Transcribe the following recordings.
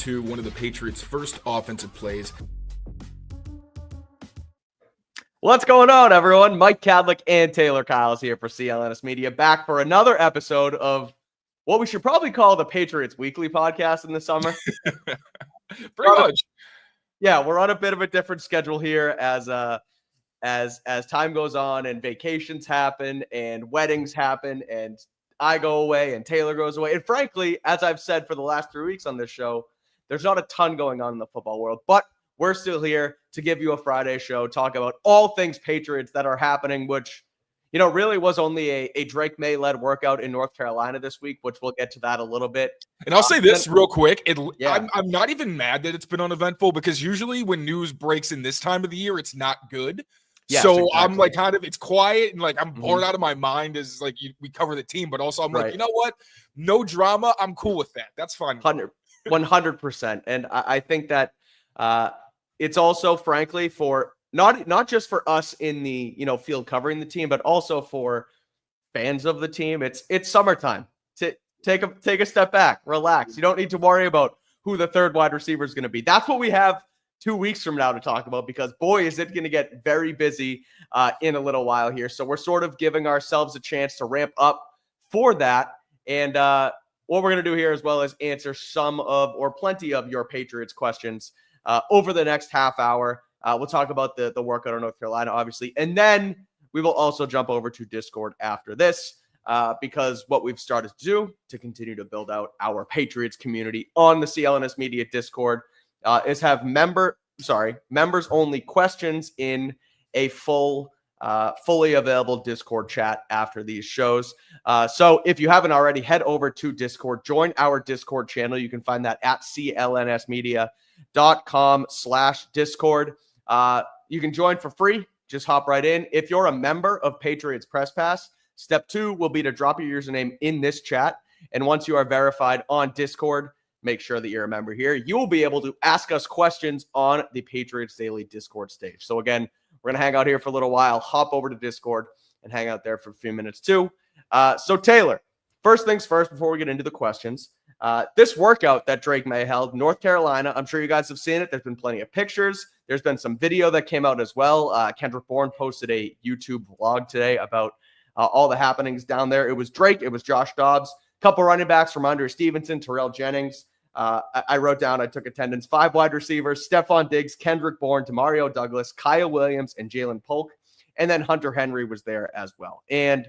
into one of the Patriots' first offensive plays. What's going on, everyone? Mike Kadlick and Taylor Kyles here for CLNS Media, back for another episode of what we should probably call the Patriots Weekly podcast in the summer. Pretty much. Yeah, we're on a bit of a different schedule here as time goes on and vacations happen and weddings happen and I go away and Taylor goes away. And frankly, as I've said for the last 3 weeks on this show, there's not a ton going on in the football world, but we're still here to give you a Friday show, talk about all things Patriots that are happening, which, you know, really was only a Drake Maye-led workout in North Carolina this week, which we'll get to that a little bit. And I'll say this real quick. I'm not even mad that it's been uneventful, because usually when news breaks in this time of the year, it's not good. Yes, so exactly. I'm like, kind of, it's quiet and like I'm bored out of my mind as like we cover the team, but also I'm like, you know what? No drama. I'm cool with that. That's fine. 100%. And I think that it's also, frankly, for not just for us in the field covering the team, but also for fans of the team. It's summertime. To take a step back, relax. You don't need to worry about who the third wide receiver is going to be. That's what we have 2 weeks from now to talk about, because boy, is it going to get very busy in a little while here. So we're sort of giving ourselves a chance to ramp up for that. And what we're going to do here as well is answer some of or plenty of your Patriots questions over the next half hour. We'll talk about the workout in North Carolina, obviously. And then we will also jump over to Discord after this, because what we've started to do to continue to build out our Patriots community on the CLNS Media Discord is have members only questions in a fully available Discord chat after these shows. So if you haven't already, head over to Discord, join our Discord channel. You can find that at clnsmedia.com/Discord. You can join for free. Just hop right in. If you're a member of Patriots Press Pass, step 2 will be to drop your username in this chat. And once you are verified on Discord, make sure that you're a member here. You will be able to ask us questions on the Patriots Daily Discord stage. So again, we're going to hang out here for a little while, hop over to Discord and hang out there for a few minutes too. So Taylor, first things first, before we get into the questions, this workout that Drake Maye held, North Carolina, I'm sure you guys have seen it. There's been plenty of pictures. There's been some video that came out as well. Kendrick Bourne posted a YouTube vlog today about all the happenings down there. It was Drake. It was Josh Dobbs. Couple running backs from Andre Stevenson, Terrell Jennings. I wrote down, I took attendance, 5 wide receivers, Stephon Diggs, Kendrick Bourne, Demario Douglas, Kyle Williams, and Jalen Polk. And then Hunter Henry was there as well. And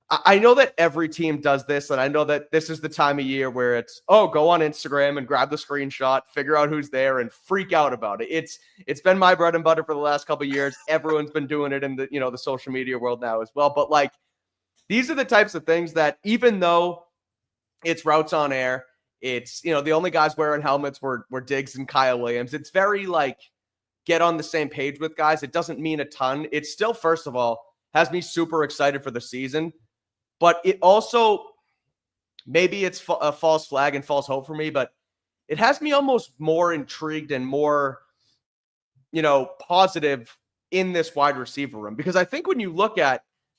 I know that every team does this, and I know that this is the time of year where it's, go on Instagram and grab the screenshot, figure out who's there, and freak out about it. It's been my bread and butter for the last couple of years. Everyone's been doing it in the social media world now as well. But like, these are the types of things that, even though it's routes on air, it's, the only guys wearing helmets were Diggs and Kyle Williams. It's very like, get on the same page with guys. It doesn't mean a ton. It still, first of all, has me super excited for the season. But it also, maybe it's a false flag and false hope for me, but it has me almost more intrigued and more, positive in this wide receiver room. Because I think when you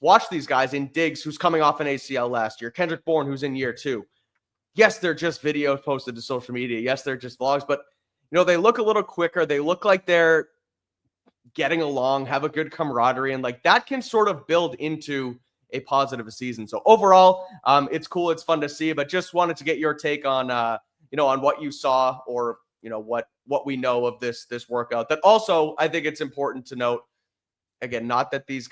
watch these guys in Diggs, who's coming off an ACL last year, Kendrick Bourne, who's in year 2. Yes, they're just videos posted to social media. Yes, they're just vlogs, but they look a little quicker. They look like they're getting along, have a good camaraderie, and like that can sort of build into a positive season. So overall, it's cool. It's fun to see, but just wanted to get your take on, on what you saw or, what we know of this workout. That also, I think it's important to note, again, not that these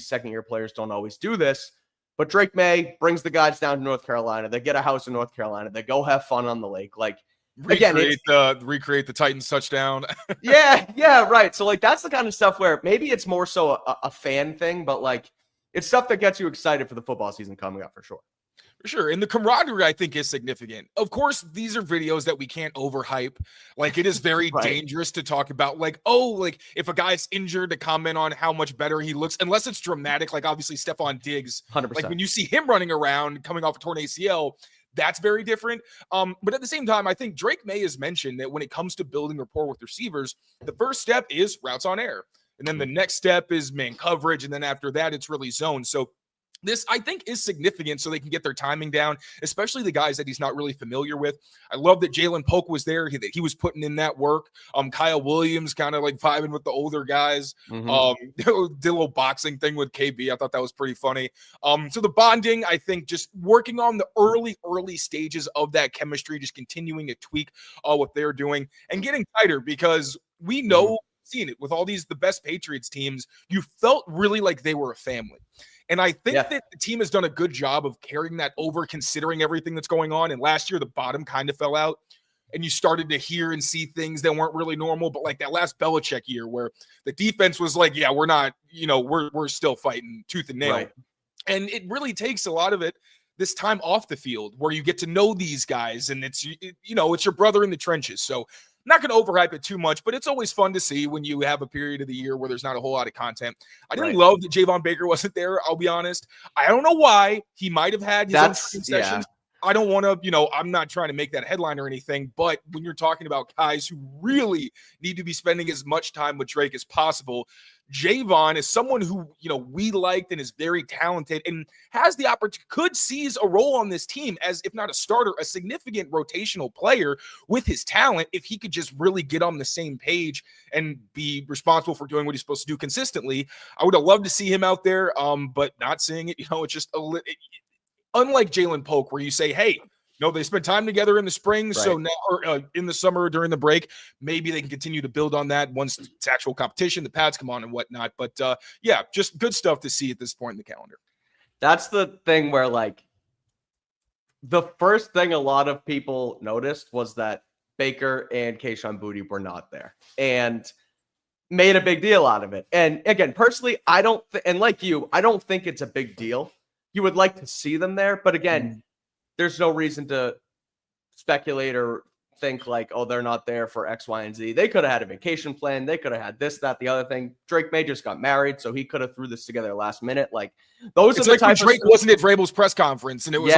second-year players don't always do this, but Drake Maye brings the guys down to North Carolina. They get a house in North Carolina. They go have fun on the lake. Like, recreate the Titans touchdown. yeah, right. So like, that's the kind of stuff where maybe it's more so a fan thing, but like, it's stuff that gets you excited for the football season coming up for sure. For sure. And the camaraderie, I think, is significant. Of course, these are videos that we can't overhype. Like, it is very dangerous to talk about, like, if a guy's injured, to comment on how much better he looks, unless it's dramatic, like obviously Stephon Diggs. 100%. Like, when you see him running around coming off a torn ACL, that's very different. But at the same time, I think Drake Maye has mentioned that when it comes to building rapport with receivers, the first step is routes on air. And then the next step is man coverage. And then after that, it's really zone. So This, I think, is significant so they can get their timing down, especially the guys that he's not really familiar with. I love that Jalen Polk was there, that he was putting in that work. Kyle Williams kind of like vibing with the older guys. Did a little boxing thing with KB. I thought that was pretty funny. So the bonding, I think, just working on the early stages of that chemistry, just continuing to tweak what they're doing and getting tighter, because we know, seeing it with all the best Patriots teams, you felt really like they were a family. And I think that the team has done a good job of carrying that over, considering everything that's going on. And last year, the bottom kind of fell out, and you started to hear and see things that weren't really normal. But like that last Belichick year where the defense was like, yeah, we're not, we're still fighting tooth and nail. Right. And it really takes a lot of it this time off the field where you get to know these guys, and it's your brother in the trenches. So I'm not going to overhype it too much, but it's always fun to see when you have a period of the year where there's not a whole lot of content. I didn't love that Javon Baker wasn't there, I'll be honest. I don't know why. He might have had his own sessions. I don't want to, I'm not trying to make that headline or anything, but when you're talking about guys who really need to be spending as much time with Drake as possible, Javon is someone who, we liked and is very talented and has the opportunity, could seize a role on this team as, if not a starter, a significant rotational player with his talent, if he could just really get on the same page and be responsible for doing what he's supposed to do consistently. I would have loved to see him out there, but not seeing it, it's just unlike Jalen Polk, where you say, hey, they spent time together in the spring, so now, or in the summer during the break, maybe they can continue to build on that once it's actual competition, the pads come on and whatnot. But just good stuff to see at this point in the calendar. That's the thing where, like, the first thing a lot of people noticed was that Baker and Kayshon Boutte were not there and made a big deal out of it. And again, personally, I don't think it's a big deal. You would like to see them there, but again, there's no reason to speculate or think like, oh, they're not there for X, Y, and Z. They could have had a vacation plan. They could have had this, that, the other thing. Drake Maye just got married, so he could have threw this together last minute. Like, those are the type of Drake wasn't at Vrabel's press conference, and it was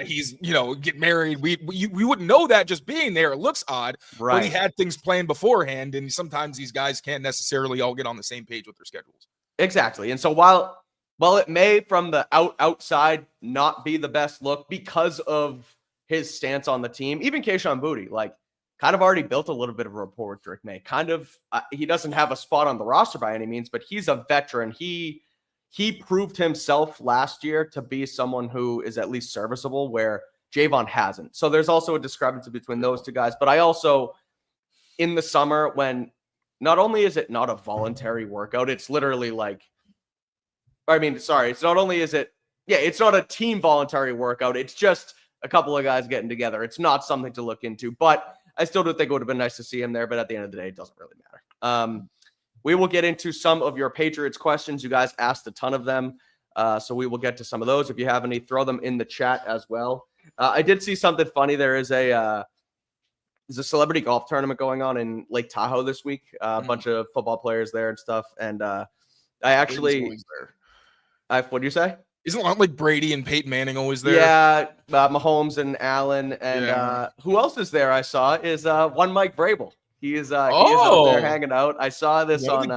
he's get married. We wouldn't know that just being there. It looks odd, but he had things planned beforehand, and sometimes these guys can't necessarily all get on the same page with their schedules. Exactly, and so while it may from the outside not be the best look because of his stance on the team, even Kayshon Boutte, like, kind of already built a little bit of a rapport with Drake Maye. Kind of, he doesn't have a spot on the roster by any means, but he's a veteran. He proved himself last year to be someone who is at least serviceable, where Javon hasn't. So there's also a discrepancy between those two guys. But I also, in the summer, when not only is it not a voluntary workout, it's literally like, it's not only is it, it's not a team voluntary workout. It's just a couple of guys getting together. It's not something to look into, but I still do think it would have been nice to see him there. But at the end of the day, it doesn't really matter. We will get into some of your Patriots questions. You guys asked a ton of them. So we will get to some of those. If you have any, throw them in the chat as well. I did see something funny. There's a celebrity golf tournament going on in Lake Tahoe this week. A bunch of football players there and stuff. And I actually... what'd you say? Isn't it like Brady and Peyton Manning always there? Yeah, Mahomes and Allen. And who else is there I saw is one Mike Vrabel. He is out there hanging out. I saw this on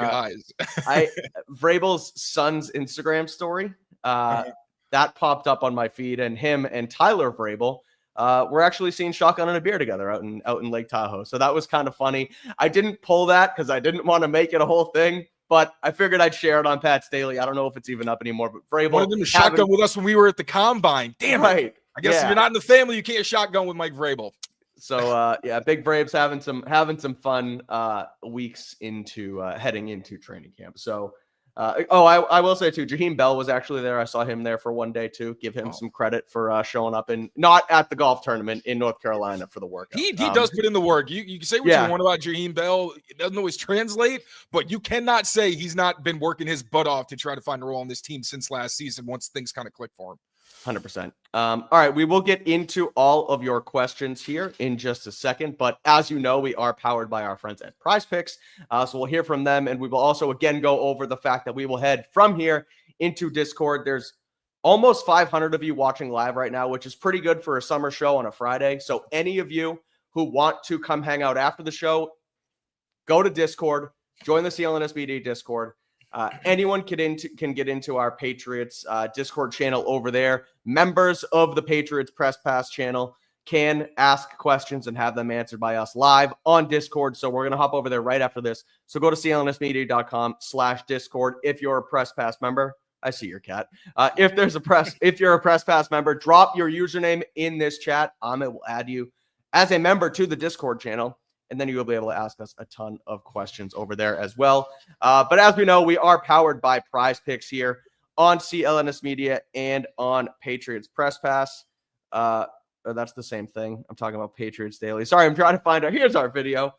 Vrabel's son's Instagram story. That popped up on my feed, and him and Tyler Vrabel we're actually seeing shotgun and a beer together out in Lake Tahoe. So that was kind of funny. I didn't pull that because I didn't want to make it a whole thing, but I figured I'd share it on Pat's Daily. I don't know if it's even up anymore, but Vrabel wanted them to shotgun with us when we were at the Combine. Damn it. I guess if you're not in the family, you can't shotgun with Mike Vrabel. So Big Braves having some fun weeks into heading into training camp. So I will say too, Jaheim Bell was actually there. I saw him there for one day too. Give him some credit for showing up and not at the golf tournament in North Carolina for the workout. He does put in the work. You can say what you want about Jaheim Bell. It doesn't always translate, but you cannot say he's not been working his butt off to try to find a role on this team since last season once things kind of clicked for him. 100%. All right, we will get into all of your questions here in just a second, but as you know, we are powered by our friends at PrizePicks, so we'll hear from them, and we will also again go over the fact that we will head from here into Discord. There's almost 500 of you watching live right now, which is pretty good for a summer show on a Friday. So any of you who want to come hang out after the show, go to Discord, join the CLNS BD Discord. Anyone can get into our Patriots Discord channel over there. Members of the Patriots Press Pass channel can ask questions and have them answered by us live on Discord. So we're going to hop over there right after this. So go to clnsmedia.com/Discord if you're a Press Pass member. I see your cat. If you're a Press Pass member, drop your username in this chat. Amit will add you as a member to the Discord channel, and then you'll be able to ask us a ton of questions over there as well. But as we know, we are powered by PrizePicks here on CLNS Media and on Patriots Press Pass. That's the same thing. I'm talking about Patriots Daily. Sorry, I'm trying to find out. Here's our video.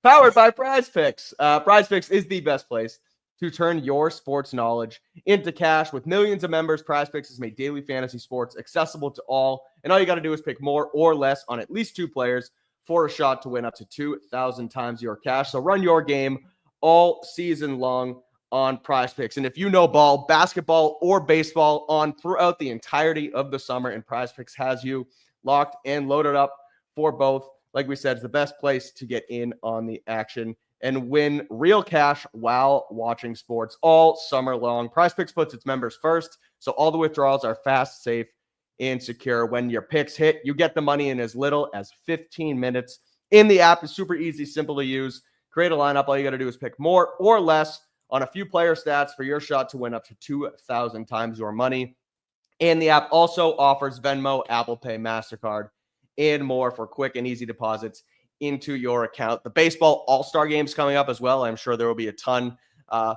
Powered by PrizePicks. PrizePicks is the best place to turn your sports knowledge into cash. With millions of members, PrizePicks has made daily fantasy sports accessible to all. And all you got to do is pick more or less on at least 2 players for a shot to win up to 2,000 times your cash. So run your game all season long on PrizePicks. And if you know ball, basketball, or baseball on throughout the entirety of the summer, and PrizePicks has you locked and loaded up for both. Like we said, it's the best place to get in on the action and win real cash while watching sports all summer long. PrizePicks puts its members first, so all the withdrawals are fast, safe, and secure. When your picks hit, you get the money in as little as 15 minutes. In the app is super easy, simple to use. Create a lineup. All you got to do is pick more or less on a few player stats for your shot to win up to 2,000 times your money. And the app also offers Venmo, Apple Pay, MasterCard, and more for quick and easy deposits into your account. The baseball all-star game's coming up as well. I'm sure there will be a ton of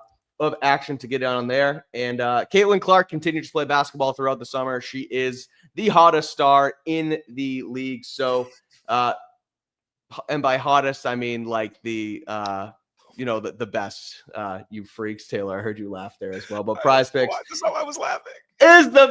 action to get on there. And Caitlin Clark continues to play basketball throughout the summer. She is the hottest star in the league. So, and by hottest, I mean like the best, you freaks. Taylor, I heard you laugh there as well. But PrizePicks. That's how I was laughing. Is the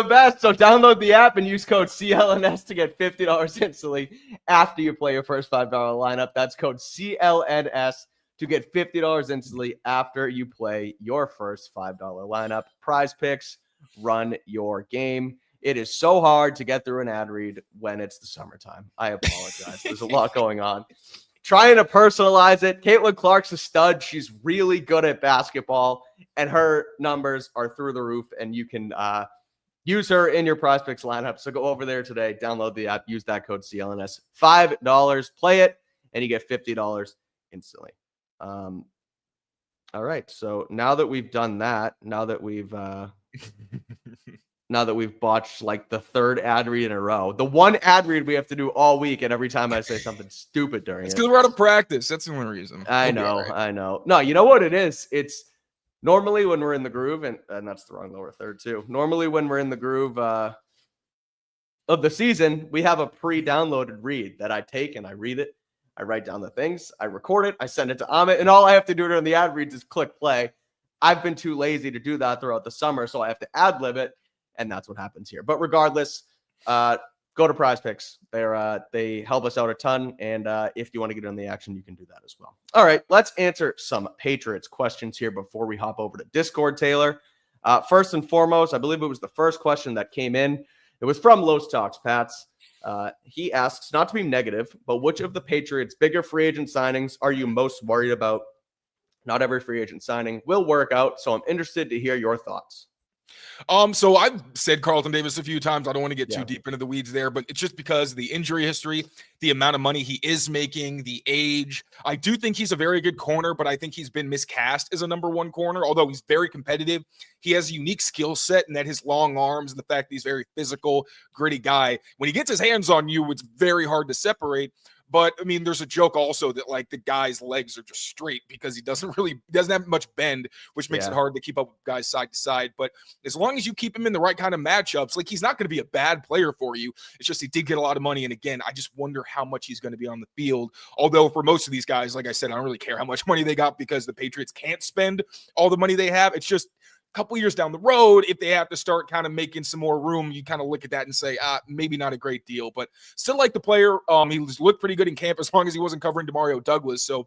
best. So download the app and use code CLNS to get $50 instantly after you play your first $5 lineup. That's code CLNS to get $50 instantly after you play your first $5 lineup. PrizePicks, run your game. It is so hard to get through an ad read when it's the summertime. I apologize. There's a lot going on. Trying to personalize it. Caitlin Clark's a stud. She's really good at basketball, and her numbers are through the roof, and you can use her in your PrizePicks lineup. So go over there today, download the app, use that code CLNS. $5, play it, and you get $50 instantly. All right, so now that we've done that, now that we've botched like the 3rd ad read in a row, the one ad read we have to do all week, and every time I say something stupid during it's because we're out of practice. That's the only reason. I know. No, you know what it is? It's normally when we're in the groove, and that's the wrong lower third too. Normally when we're in the groove of the season, we have a pre-downloaded read that I take and I read it. I write down the things, I record it, I send it to Amit, and all I have to do during the ad reads is click play. I've been too lazy to do that throughout the summer, so I have to ad-lib it, and that's what happens here. But regardless, go to PrizePicks. They help us out a ton, and if you want to get in the action, you can do that as well. All right, let's answer some Patriots questions here before we hop over to Discord, Taylor. First and foremost, I believe it was the first question that came in. It was from Los Talks Pats. He asks, not to be negative, but which of the Patriots' bigger free agent signings are you most worried about? Not every free agent signing will work out, so I'm interested to hear your thoughts. So I've said Carlton Davis a few times. I don't want to get too deep into the weeds there, but it's just because the injury history, the amount of money he is making, the age. I do think he's a very good corner, but I think he's been miscast as a number 1 corner, although he's very competitive. He has a unique skill set, and that his long arms and the fact that he's a very physical, gritty guy. When he gets his hands on you, it's very hard to separate. But I mean, there's a joke also that like the guy's legs are just straight because he doesn't have much bend, which makes it hard to keep up with guys side to side. But as long as you keep him in the right kind of matchups, like he's not going to be a bad player for you. It's just he did get a lot of money. And again, I just wonder how much he's going to be on the field. Although for most of these guys, like I said, I don't really care how much money they got because the Patriots can't spend all the money they have. It's just couple years down the road, if they have to start kind of making some more room, you kind of look at that and say, maybe not a great deal, but still like the player. He looked pretty good in camp as long as he wasn't covering Demario Douglas. So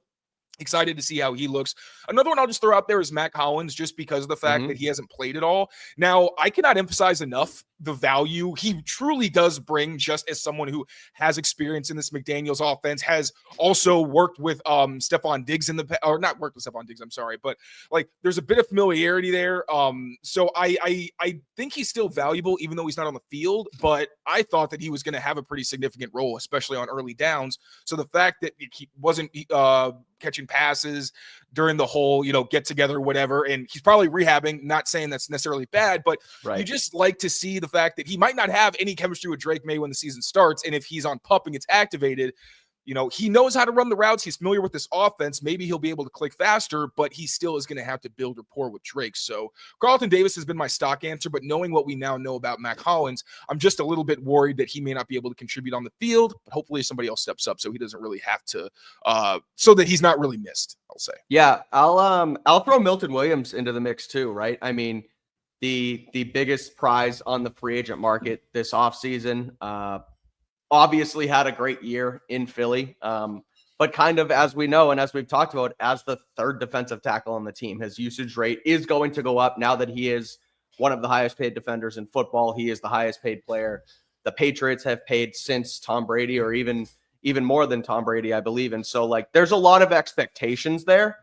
excited to see how he looks. Another one I'll just throw out there is Mac Hollins, just because of the fact that he hasn't played at all. Now, I cannot emphasize enough the value he truly does bring, just as someone who has experience in this McDaniels offense, has also worked with Stephon Diggs or not worked with Stephon Diggs, I'm sorry, but like there's a bit of familiarity there. So I think he's still valuable, even though he's not on the field, but I thought that he was going to have a pretty significant role, especially on early downs. So the fact that he wasn't catching passes during the whole, get together or whatever, and he's probably rehabbing, not saying that's necessarily bad, but you just like to see the fact that he might not have any chemistry with Drake Maye when the season starts. And if he's on PUP and gets activated, he knows how to run the routes. He's familiar with this offense. Maybe he'll be able to click faster, but he still is going to have to build rapport with Drake. So Carlton Davis has been my stock answer, but knowing what we now know about Mac Hollins, I'm just a little bit worried that he may not be able to contribute on the field, but hopefully somebody else steps up so he doesn't really have to, so that he's not really missed, I'll say. Yeah, I'll throw Milton Williams into the mix too, right? I mean, the biggest prize on the free agent market this offseason, obviously had a great year in Philly, but kind of as we know and as we've talked about, as the third defensive tackle on the team, his usage rate is going to go up now that he is one of the highest paid defenders in football. He is the highest paid player the Patriots have paid since Tom Brady, or even more than Tom Brady, I believe. And so like there's a lot of expectations there,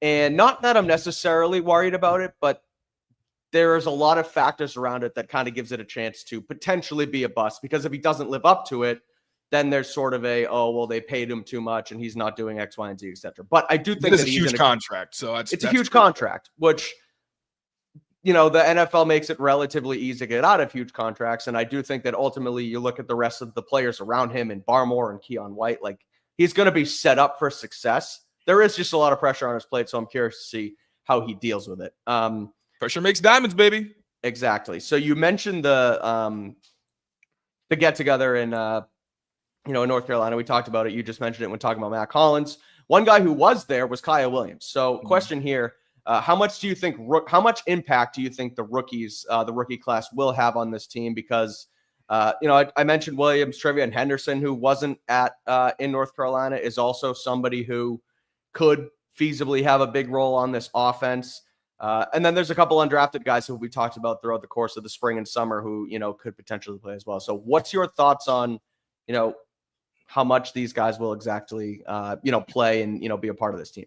and not that I'm necessarily worried about it, but there's a lot of factors around it that kind of gives it a chance to potentially be a bust, because if he doesn't live up to it, then there's sort of they paid him too much and he's not doing X, Y, and Z, et cetera. But I do think it's a huge contract. So it's a huge contract, which, the NFL makes it relatively easy to get out of huge contracts. And I do think that ultimately you look at the rest of the players around him and Barmore and Keon White, like he's going to be set up for success. There is just a lot of pressure on his plate. So I'm curious to see how he deals with it. Pressure makes diamonds, baby. Exactly. So you mentioned the get together in North Carolina. We talked about it. You just mentioned it when talking about Mac Hollins. One guy who was there was Kyle Williams. So question here: how much impact do you think the rookie class will have on this team? Because I mentioned Williams, Trevion Henderson, who wasn't in North Carolina, is also somebody who could feasibly have a big role on this offense. And then there's a couple undrafted guys who we talked about throughout the course of the spring and summer who, could potentially play as well. So what's your thoughts on, how much these guys will exactly, play and, be a part of this team?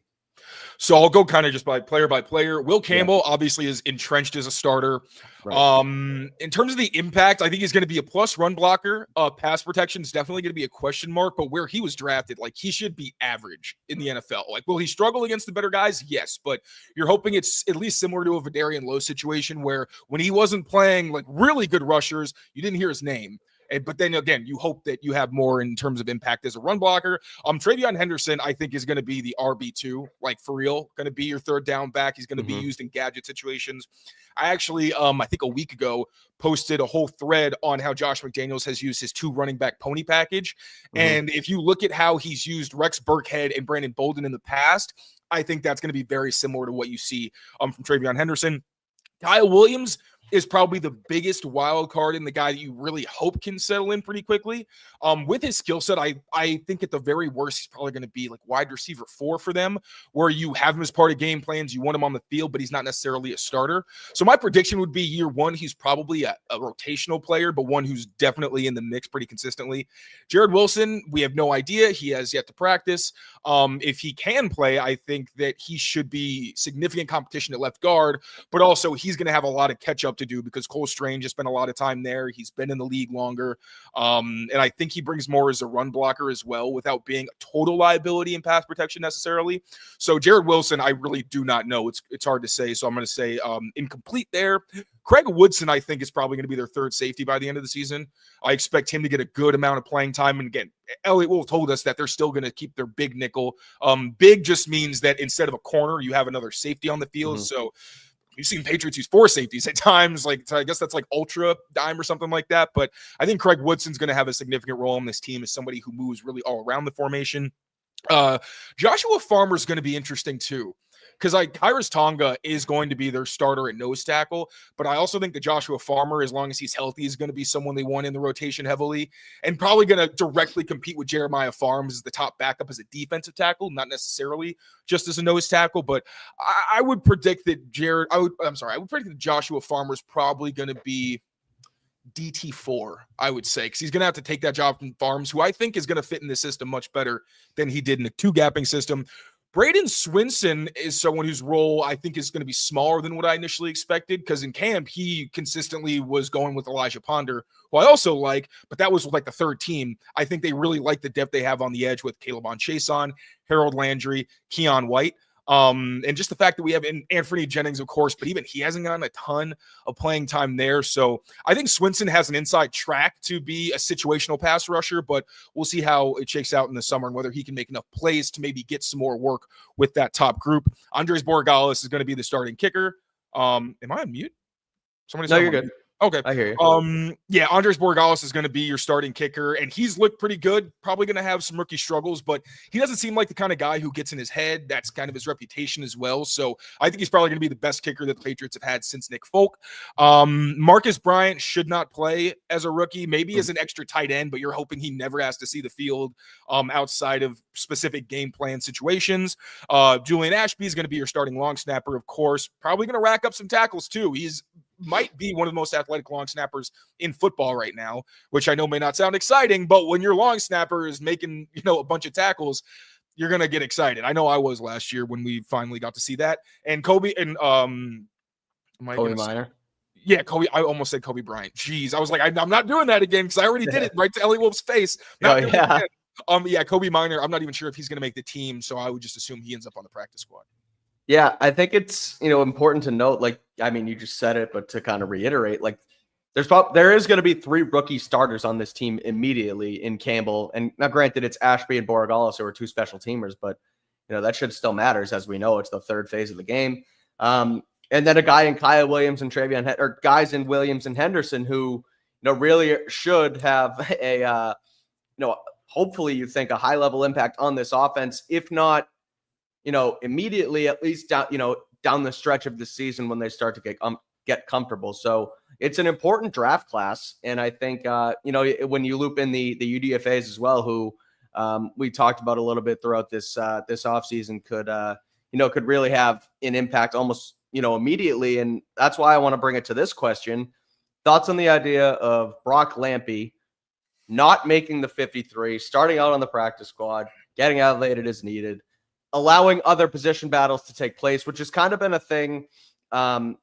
So I'll go kind of just by player. Will Campbell obviously is entrenched as a starter. Right. In terms of the impact, I think he's going to be a plus run blocker. Pass protection is definitely going to be a question mark, but where he was drafted, like he should be average in the NFL. Like, will he struggle against the better guys? Yes, but you're hoping it's at least similar to a Vidarian Lowe situation where when he wasn't playing like really good rushers, you didn't hear his name. But then again, you hope that you have more in terms of impact as a run blocker. Trevion Henderson, I think, is going to be the RB2, like for real, going to be your third down back. He's going to be used in gadget situations. I actually, I think a week ago, posted a whole thread on how Josh McDaniels has used his 2 running back pony package. And if you look at how he's used Rex Burkhead and Brandon Bolden in the past, I think that's going to be very similar to what you see from Trevion Henderson. Kyle Williams is probably the biggest wild card and the guy that you really hope can settle in pretty quickly. With his skill set, I think at the very worst, he's probably going to be like wide receiver 4 for them, where you have him as part of game plans. You want him on the field, but he's not necessarily a starter. So my prediction would be year 1, he's probably a rotational player, but one who's definitely in the mix pretty consistently. Jared Wilson, we have no idea. He has yet to practice. If he can play, I think that he should be significant competition at left guard, but also he's going to have a lot of catch up to do because Cole Strange has spent a lot of time there. He's been in the league longer. And I think he brings more as a run blocker as well without being a total liability in pass protection necessarily. So Jared Wilson, I really do not know. It's hard to say. So I'm going to say incomplete there. Craig Woodson, I think, is probably going to be their third safety by the end of the season. I expect him to get a good amount of playing time. And again, Elliott Wolf told us that they're still going to keep their big nickel. Big just means that instead of a corner, you have another safety on the field. So you've seen Patriots use 4 safeties at times. Like, so I guess that's like ultra dime or something like that. But I think Craig Woodson's going to have a significant role on this team as somebody who moves really all around the formation. Joshua Farmer's going to be interesting too, because Kyrus Tonga is going to be their starter at nose tackle, but I also think that Joshua Farmer, as long as he's healthy, is going to be someone they want in the rotation heavily and probably going to directly compete with Jeremiah Farms as the top backup as a defensive tackle, not necessarily just as a nose tackle. But I would predict that I would predict that Joshua Farmer is probably going to be DT4, I would say, because he's going to have to take that job from Farms, who I think is going to fit in the system much better than he did in the two-gapping system. Braden Swinson is someone whose role I think is going to be smaller than what I initially expected, because in camp, he consistently was going with Elijah Ponder, who I also like, but that was like the third team. I think they really like the depth they have on the edge with Caleb on Chason, Harold Landry, Keon White. And just the fact that we have Anthony Jennings, of course, but even he hasn't gotten a ton of playing time there. So I think Swinson has an inside track to be a situational pass rusher, but we'll see how it shakes out in the summer and whether he can make enough plays to maybe get some more work with that top group. Andres Borregales is going to be the starting kicker. Am I on mute? No, you're good. Okay. I hear you. Yeah, Andres Borregales is going to be your starting kicker, and he's looked pretty good. Probably going to have some rookie struggles, but he doesn't seem like the kind of guy who gets in his head. That's kind of his reputation as well. So I think he's probably going to be the best kicker that the Patriots have had since Nick Folk. Marcus Bryant should not play as a rookie, maybe as an extra tight end, but you're hoping he never has to see the field outside of specific game plan situations. Julian Ashby is going to be your starting long snapper, of course. Probably going to rack up some tackles too. He's might be one of the most athletic long snappers in football right now, which I know may not sound exciting, but when your long snapper is making, a bunch of tackles, you're going to get excited. I know I was last year when we finally got to see that. And Kobe Minor. Yeah, Kobe. I almost said Kobe Bryant. Jeez. I was like, I'm not doing that again because I already did it right to Ellie Wolf's face. Kobe Minor. I'm not even sure if he's going to make the team, so I would just assume he ends up on the practice squad. Yeah, I think it's, important to note, you just said it, but to kind of reiterate, there is going to be 3 rookie starters on this team immediately in Campbell. And now granted, it's Ashby and Borregales who are 2 special teamers, but, that should still matters. As we know, it's the third phase of the game. And then a guy in Kyle Williams and or guys in Williams and Henderson who, really should have a, hopefully you think a high level impact on this offense, if not, immediately, at least down the stretch of the season when they start to get comfortable. So it's an important draft class. And I think, when you loop in the UDFAs as well, who we talked about a little bit throughout this offseason could really have an impact almost, immediately. And that's why I want to bring it to this question. Thoughts on the idea of Brock Lampy not making the 53, starting out on the practice squad, getting elevated as needed, allowing other position battles to take place, which has kind of been a thing, not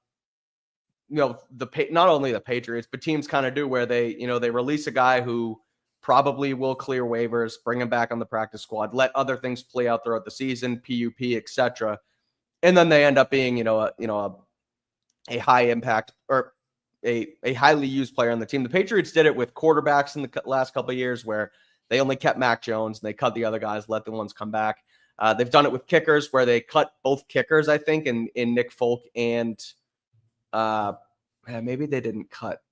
only the Patriots, but teams kind of do, where they release a guy who probably will clear waivers, bring him back on the practice squad, let other things play out throughout the season, PUP, etc. And then they end up being, a high impact or a highly used player on the team. The Patriots did it with quarterbacks in the last couple of years, where they only kept Mac Jones and they cut the other guys, let the ones come back. They've done it with kickers, where they cut both kickers, I think, in Nick Folk and maybe they didn't cut.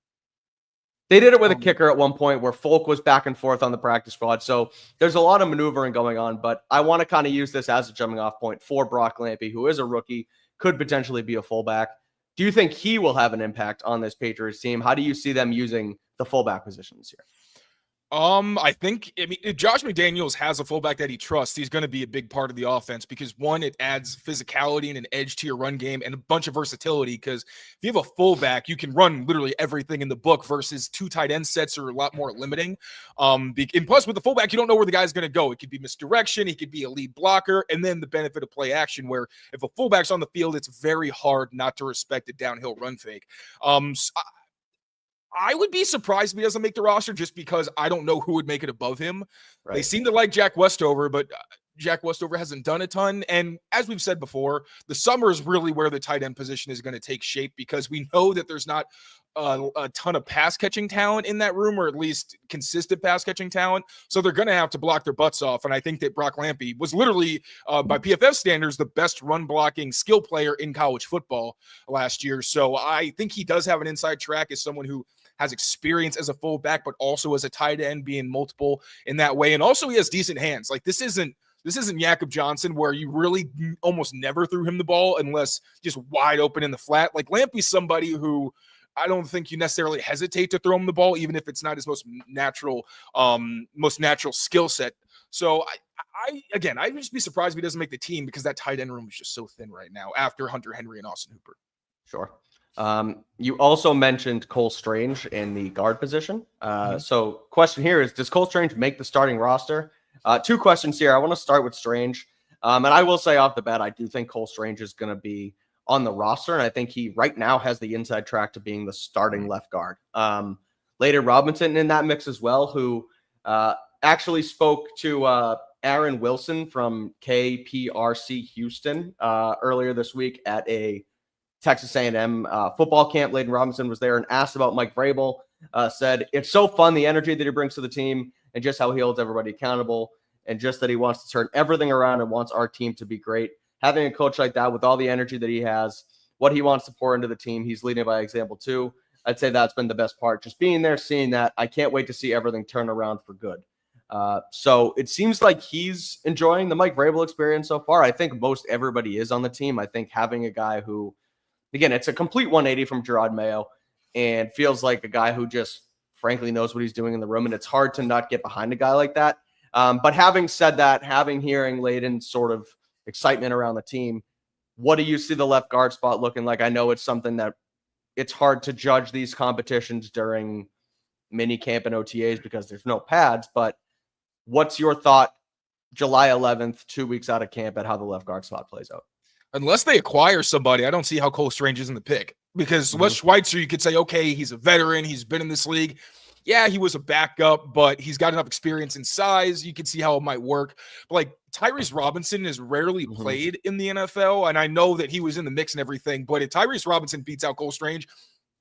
They did it with a kicker at one point where Folk was back and forth on the practice squad. So there's a lot of maneuvering going on, but I want to kind of use this as a jumping off point for Brock Lampy, who is a rookie, could potentially be a fullback. Do you think he will have an impact on this Patriots team? How do you see them using the fullback positions here? I think, if Josh McDaniels has a fullback that he trusts, he's going to be a big part of the offense because, one, it adds physicality and an edge to your run game and a bunch of versatility, because if you have a fullback, you can run literally everything in the book versus 2 tight end sets are a lot more limiting. And plus, with the fullback, you don't know where the guy's going to go. It could be misdirection. He could be a lead blocker. And then the benefit of play action, where if a fullback's on the field, it's very hard not to respect a downhill run fake. I would be surprised if he doesn't make the roster, just because I don't know who would make it above him. Right. They seem to like Jack Westover, but Jack Westover hasn't done a ton. And as we've said before, the summer is really where the tight end position is going to take shape, because we know that there's not a ton of pass catching talent in that room, or at least consistent pass catching talent. So they're going to have to block their butts off. And I think that Brock Lampy was literally, by PFF standards, the best run blocking skill player in college football last year. So I think he does have an inside track as someone who has experience as a fullback, but also as a tight end, being multiple in that way. And also he has decent hands. Like this isn't Jakob Johnson, where you really almost never threw him the ball unless just wide open in the flat. Like Lampy's somebody who I don't think you necessarily hesitate to throw him the ball, even if it's not his most natural skill set. So I'd just be surprised if he doesn't make the team, because that tight end room is just so thin right now after Hunter Henry and Austin Hooper. Sure. You also mentioned Cole Strange in the guard position. So question here is, does Cole Strange make the starting roster? Two questions here. I want to start with Strange. And I will say off the bat, I do think Cole Strange is going to be on the roster. And I think he right now has the inside track to being the starting left guard. Later Robinson in that mix as well, who actually spoke to Aaron Wilson from KPRC Houston earlier this week at a Texas A&M football camp. Layden Robinson was there and asked about Mike Vrabel, said, it's so fun, the energy that he brings to the team and just how he holds everybody accountable and just that he wants to turn everything around and wants our team to be great. Having a coach like that with all the energy that he has, what he wants to pour into the team, he's leading by example too. I'd say that's been the best part, just being there, seeing that. I can't wait to see everything turn around for good. So it seems like he's enjoying the Mike Vrabel experience so far. I think most everybody is on the team. I think having a guy who, again, it's a complete 180 from Gerard Mayo and feels like a guy who just frankly knows what he's doing in the room. And it's hard to not get behind a guy like that. But having said that, hearing Layden's sort of excitement around the team, what do you see the left guard spot looking like? I know it's something that it's hard to judge these competitions during mini camp and OTAs because there's no pads, but what's your thought July 11th, 2 weeks out of camp, at how the left guard spot plays out? Unless they acquire somebody, I don't see how Cole Strange is in the pick, because Les Schweitzer, you could say, okay, he's a veteran. He's been in this league. Yeah, he was a backup, but he's got enough experience and size. You can see how it might work. But like Tyrese Robinson has rarely played in the NFL, and I know that he was in the mix and everything, but if Tyrese Robinson beats out Cole Strange,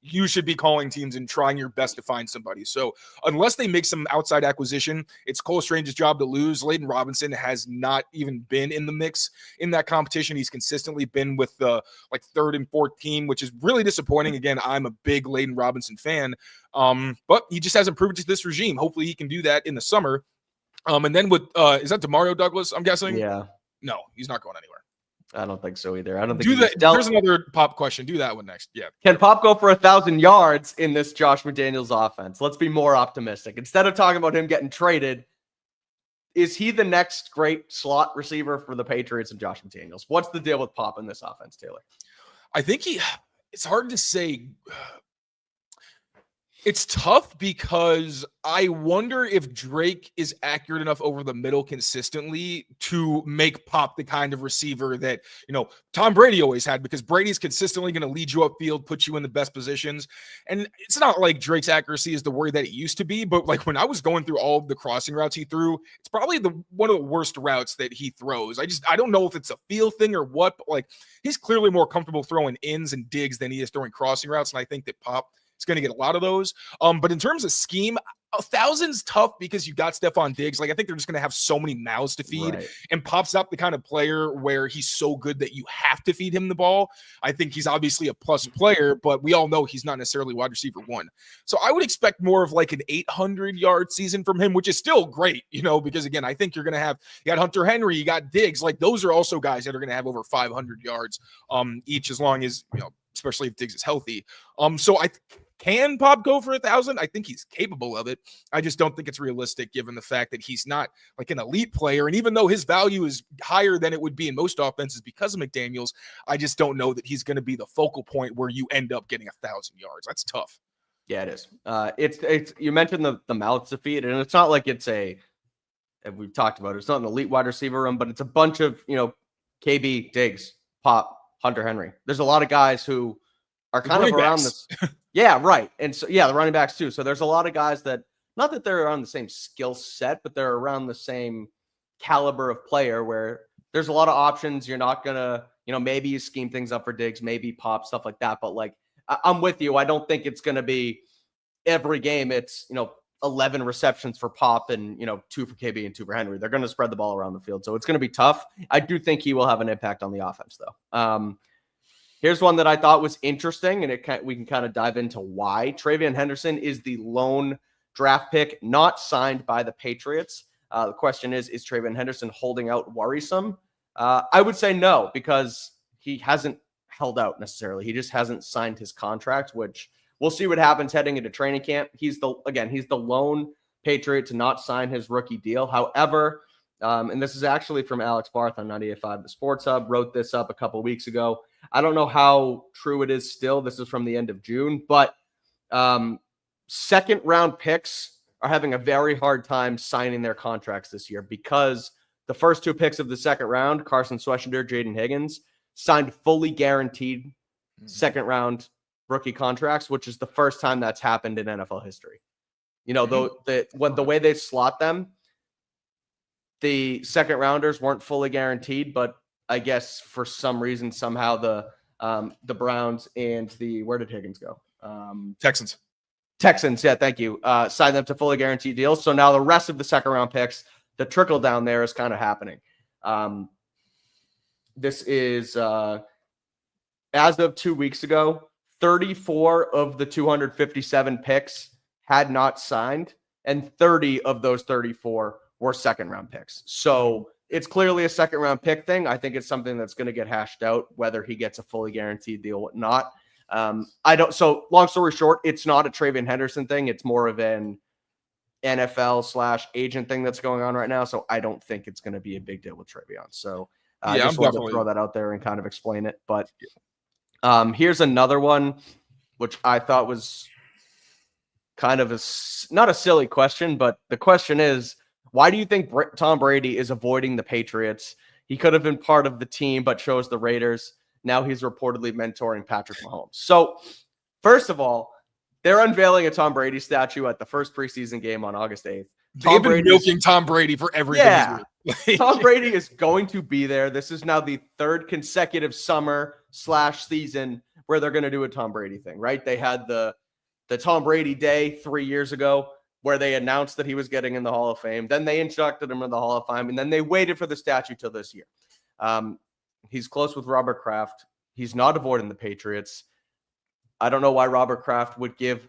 you should be calling teams and trying your best to find somebody. So unless they make some outside acquisition, it's Cole Strange's job to lose. Layden Robinson has not even been in the mix in that competition. He's consistently been with the third and fourth team, which is really disappointing. Again, I'm a big Layden Robinson fan, but he just hasn't proven to this regime. Hopefully he can do that in the summer. And then with, is that Demario Douglas, I'm guessing? Yeah. No, he's not going anywhere. I don't think so either. I don't think there's another Pop question. Do that one next. Yeah. Can Pop go for 1,000 yards in this Josh McDaniels offense? Let's be more optimistic. Instead of talking about him getting traded, is he the next great slot receiver for the Patriots and Josh McDaniels? What's the deal with Pop in this offense, Taylor? I think it's hard to say. It's tough because I wonder if Drake is accurate enough over the middle consistently to make Pop the kind of receiver that, Tom Brady always had, because Brady's consistently going to lead you upfield, put you in the best positions. And it's not like Drake's accuracy is the worry that it used to be, but like when I was going through all of the crossing routes he threw, it's probably one of the worst routes that he throws. I don't know if it's a feel thing or what, but he's clearly more comfortable throwing ins and digs than he is throwing crossing routes. And I think that Pop is going to get a lot of those. But in terms of scheme, 1,000's tough because you got Stephon Diggs. I think they're just going to have so many mouths to feed. Right. And Pop's not the kind of player where he's so good that you have to feed him the ball. I think he's obviously a plus player, but we all know he's not necessarily wide receiver one. So I would expect more of an 800-yard season from him, which is still great, because again, I think you got Hunter Henry, you got Diggs. Those are also guys that are going to have over 500 yards each, as long as, especially if Diggs is healthy. Can Pop go for 1,000? I think he's capable of it. I just don't think it's realistic given the fact that he's not an elite player. And even though his value is higher than it would be in most offenses because of McDaniels, I just don't know that he's going to be the focal point where you end up getting 1,000 yards. That's tough. Yeah, it is. It's you mentioned the mouths to feed, and it's not like it's we've talked about it. It's not an elite wide receiver room, but it's a bunch of, KB, Diggs, Pop, Hunter Henry. There's a lot of guys who are kind of around this. Yeah, right. And so, the running backs too. So there's a lot of guys that, not that they're around the same skill set, but they're around the same caliber of player where there's a lot of options. You're not going to, maybe you scheme things up for Diggs, maybe Pop, stuff like that. But I'm with you. I don't think it's going to be every game. It's, 11 receptions for Pop and, 2 for KB and 2 for Henry. They're going to spread the ball around the field. So it's going to be tough. I do think he will have an impact on the offense though. Here's one that I thought was interesting, and we can kind of dive into why. TreVeyon Henderson is the lone draft pick not signed by the Patriots. The question is TreVeyon Henderson holding out worrisome? I would say no, because he hasn't held out necessarily. He just hasn't signed his contract, which we'll see what happens heading into training camp. He's the lone Patriot to not sign his rookie deal. However, and this is actually from Alex Barth on 98.5 The Sports Hub, wrote this up a couple weeks ago. I don't know how true it is still. This is from the end of June, but second round picks are having a very hard time signing their contracts this year because the first 2 picks of the second round, Carson Schwarzenegger, Jaden Higgins, signed fully guaranteed second round rookie contracts, which is the first time that's happened in NFL history. You know, the way they slot them, the second rounders weren't fully guaranteed, but I guess for some reason, somehow the Browns and where did Higgins go? Texans, yeah, thank you. Signed them to fully guaranteed deals. So now the rest of the second round picks, the trickle down there is kind of happening. This is as of 2 weeks ago, 34 of the 257 picks had not signed, and 30 of those 34 were second round picks. So it's clearly a second round pick thing. I think it's something that's going to get hashed out, whether he gets a fully guaranteed deal or not. So long story short, it's not a Travion Henderson thing. It's more of an NFL/agent thing that's going on right now. So I don't think it's going to be a big deal with Travion. So I just wanted to throw that out there and kind of explain it. But here's another one, which I thought was kind of not a silly question, but the question is, why do you think Tom Brady is avoiding the Patriots? He could have been part of the team, but chose the Raiders. Now he's reportedly mentoring Patrick Mahomes. So, first of all, they're unveiling a Tom Brady statue at the first preseason game on August 8th. They've been milking Tom Brady for everything. Yeah, Tom Brady is going to be there. This is now the third consecutive summer/season where they're going to do a Tom Brady thing, right? They had the Tom Brady Day 3 years ago where they announced that he was getting in the Hall of Fame. Then they inducted him in the Hall of Fame, and then they waited for the statue till this year. He's close with Robert Kraft. He's not avoiding the Patriots. I don't know why Robert Kraft would give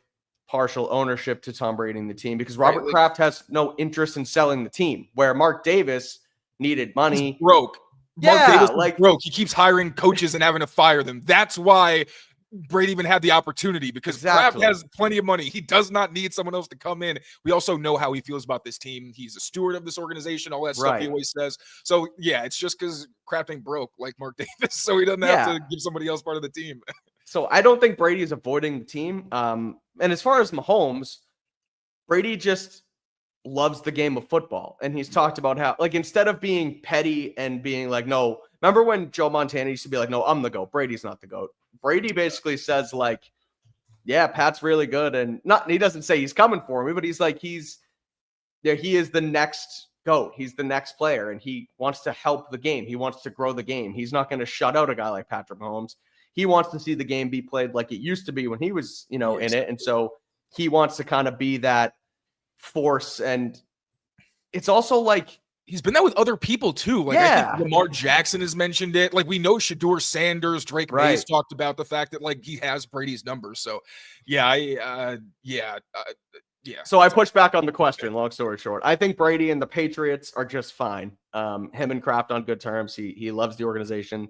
partial ownership to Tom Brady and the team, because Robert Kraft has no interest in selling the team, where Mark Davis needed money. He's broke. Mark Davis is broke. He keeps hiring coaches and having to fire them. That's why Brady even had the opportunity, because Kraft has plenty of money. He does not need someone else to come in. We also know how he feels about this team. He's a steward of this organization, all that stuff he always says. So, yeah, it's just because Kraft ain't broke like Mark Davis, so he doesn't have to give somebody else part of the team. So I don't think Brady is avoiding the team. And as far as Mahomes, Brady just loves the game of football. And he's talked about how, like, instead of being petty and being like, no, remember when Joe Montana used to be like, no, I'm the GOAT. Brady's not the GOAT. Brady basically says, like, yeah, Pat's really good. And he doesn't say he's coming for me, but he's like, he is the next GOAT. He's the next player, and he wants to help the game. He wants to grow the game. He's not going to shut out a guy like Patrick Mahomes. He wants to see the game be played like it used to be when he was, in it. And so he wants to kind of be that force. And it's also like, he's been that with other people too. Like, I think Lamar Jackson has mentioned it. Like, we know Shedeur Sanders, Drake Mays talked about the fact that, like, he has Brady's numbers. So yeah. So I pushed back on the question, long story short. I think Brady and the Patriots are just fine. Him and Kraft on good terms. He loves the organization.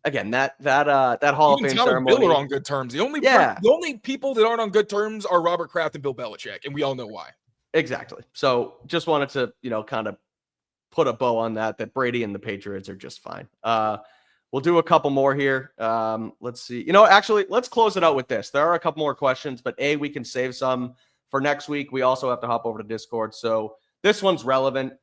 Again, that Hall of Fame ceremony. And Bill are on good terms. The only people that aren't on good terms are Robert Kraft and Bill Belichick, and we all know why. Exactly. So just wanted to, kind of put a bow on that Brady and the Patriots are just fine. We'll do a couple more here. Let's see. Actually, let's close it out with this. There are a couple more questions, but we can save some for next week. We also have to hop over to Discord. So this one's relevant.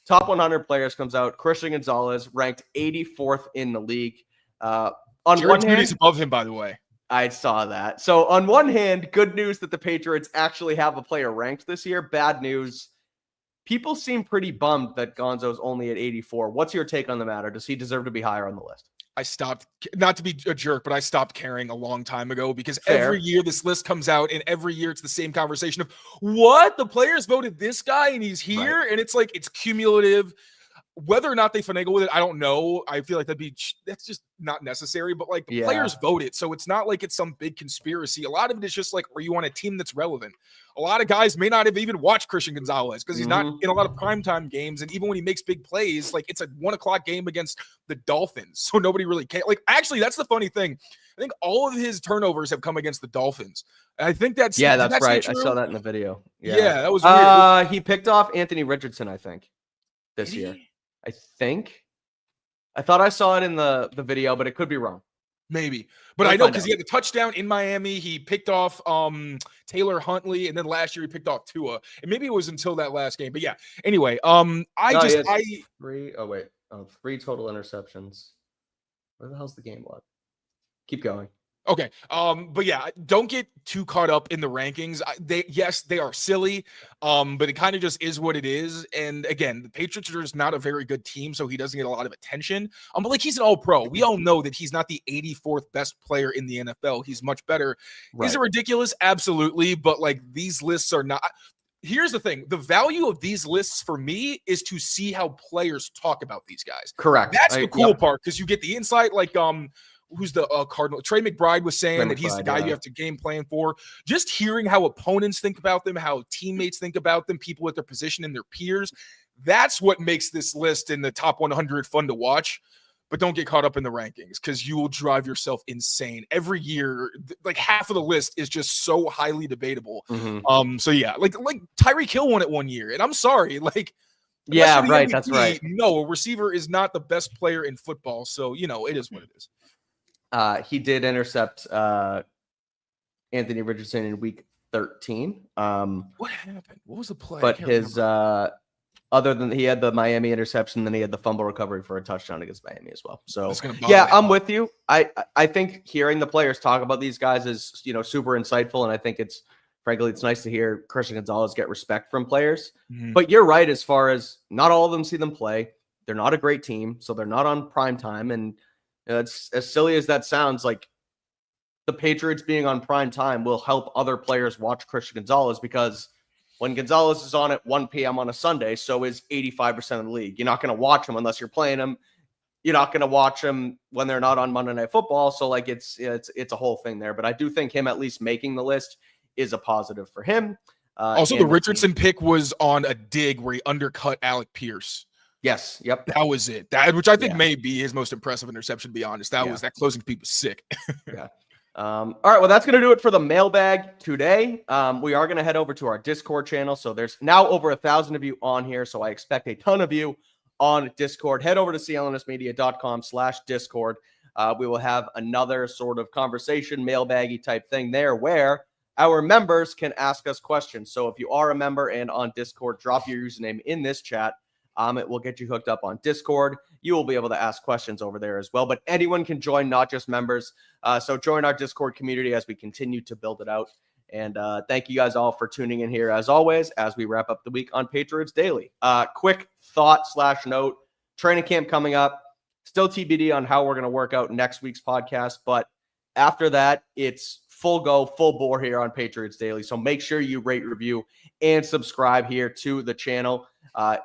Top 100 players comes out. Christian Gonzalez ranked 84th in the league. On one hand, he's above him, by the way. I saw that. So on one hand, good news that the Patriots actually have a player ranked this year. Bad news. People seem pretty bummed that Gonzo's only at 84. What's your take on the matter? Does he deserve to be higher on the list? I stopped, not to be a jerk, but I stopped caring a long time ago, because every year this list comes out, and every year it's the same conversation of, what? The players voted this guy and he's here? Right. And it's like, it's cumulative. Whether or not they finagle with it, I don't know. I feel like that's just not necessary, but like the players voted. So it's not like it's some big conspiracy. A lot of it is just like, are you on a team that's relevant? A lot of guys may not have even watched Christian Gonzalez because he's not in a lot of primetime games. And even when he makes big plays, like, it's a 1:00 game against the Dolphins. So nobody really cares. Like, actually, that's the funny thing. I think all of his turnovers have come against the Dolphins. And I think that's right. I saw that in the video. Yeah, that was weird. He picked off Anthony Richardson, I think, this year. I think. I thought I saw it in the video, but it could be wrong. Maybe. But I know because he had the touchdown in Miami. He picked off Taylor Huntley, and then last year he picked off Tua. And maybe it was until that last game. But yeah. Anyway, three total interceptions. Where the hell's the game log? Keep going. Okay. But yeah, don't get too caught up in the rankings. They are silly. But it kind of just is what it is. And again, the Patriots are just not a very good team, so he doesn't get a lot of attention. But like, he's an all-pro. We all know that he's not the 84th best player in the NFL. He's much better. Right. Is it ridiculous? Absolutely. But like, these lists are not. Here's the thing. The value of these lists for me is to see how players talk about these guys. Correct. That's the cool part, because you get the insight, like who's the Cardinal? Trey McBride was saying that he's the guy you have to game plan for. Just hearing how opponents think about them, how teammates think about them, people at their position and their peers. That's what makes this list in the top 100 fun to watch. But don't get caught up in the rankings, because you will drive yourself insane. Every year, like half of the list is just so highly debatable. Mm-hmm. So yeah, like Tyreek Hill won it one year, and I'm sorry, like. Yeah, right. MVP, that's right. No, a receiver is not the best player in football. So, it is what it is. He did intercept Anthony Richardson in week 13. What happened? What was the play? But his other than he had the Miami interception, then he had the fumble recovery for a touchdown against Miami as well. So yeah, I'm with you. I think hearing the players talk about these guys is super insightful, and I think it's nice to hear Christian Gonzalez get respect from players. Mm-hmm. But you're right, as far as not all of them see them play. They're not a great team, so they're not on prime time. And it's as silly as that sounds, like the Patriots being on prime time will help other players watch Christian Gonzalez, because when Gonzalez is on at 1 p.m. on a Sunday, so is 85% of the league. You're not going to watch him unless you're playing him. You're not going to watch him when they're not on Monday Night Football. So like it's a whole thing there. But I do think him at least making the list is a positive for him. Also, the Richardson pick was on a dig where he undercut Alec Pierce. Yes. Yep. That was it. Which I think may be his most impressive interception, to be honest. That closing speed was sick. Yeah. All right. Well, that's going to do it for the mailbag today. We are going to head over to our Discord channel. So there's now over 1,000 of you on here. So I expect a ton of you on Discord. Head over to clnsmedia.com/Discord. We will have another sort of conversation, mailbaggy type thing there, where our members can ask us questions. So if you are a member and on Discord, drop your username in this chat. It will get you hooked up on Discord. You will be able to ask questions over there as well. But anyone can join, not just members. So join our Discord community as we continue to build it out. And thank you guys all for tuning in here, as always, as we wrap up the week on Patriots Daily. Quick thought/note. Training camp coming up. Still TBD on how we're going to work out next week's podcast. But after that, it's full go, full bore here on Patriots Daily. So make sure you rate, review, and subscribe here to the channel.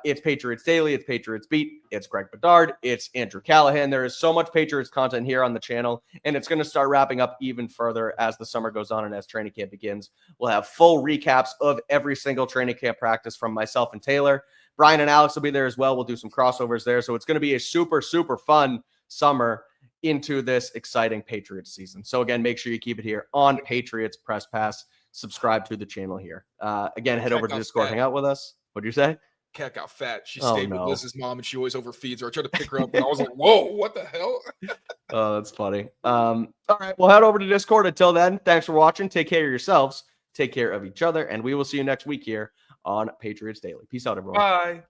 It's Patriots Daily. It's Patriots Beat. It's Greg Bedard. It's Andrew Callahan. There is so much Patriots content here on the channel, and it's going to start wrapping up even further as the summer goes on and as training camp begins. We'll have full recaps of every single training camp practice from myself and Taylor. Brian and Alex will be there as well. We'll do some crossovers there. So it's going to be a super, super fun summer into this exciting Patriots season. So again, make sure you keep it here on Patriots Press Pass. Subscribe to the channel here. Again, head over to Discord, hang out with us. What'd you say? Cat got fat. She stayed with Liz's mom, and she always overfeeds her. I tried to pick her up, and I was like, whoa, what the hell? Oh, that's funny. All right, well, head over to Discord. Until then, thanks for watching. Take care of yourselves. Take care of each other, and we will see you next week here on Patriots Daily. Peace out, everyone. Bye.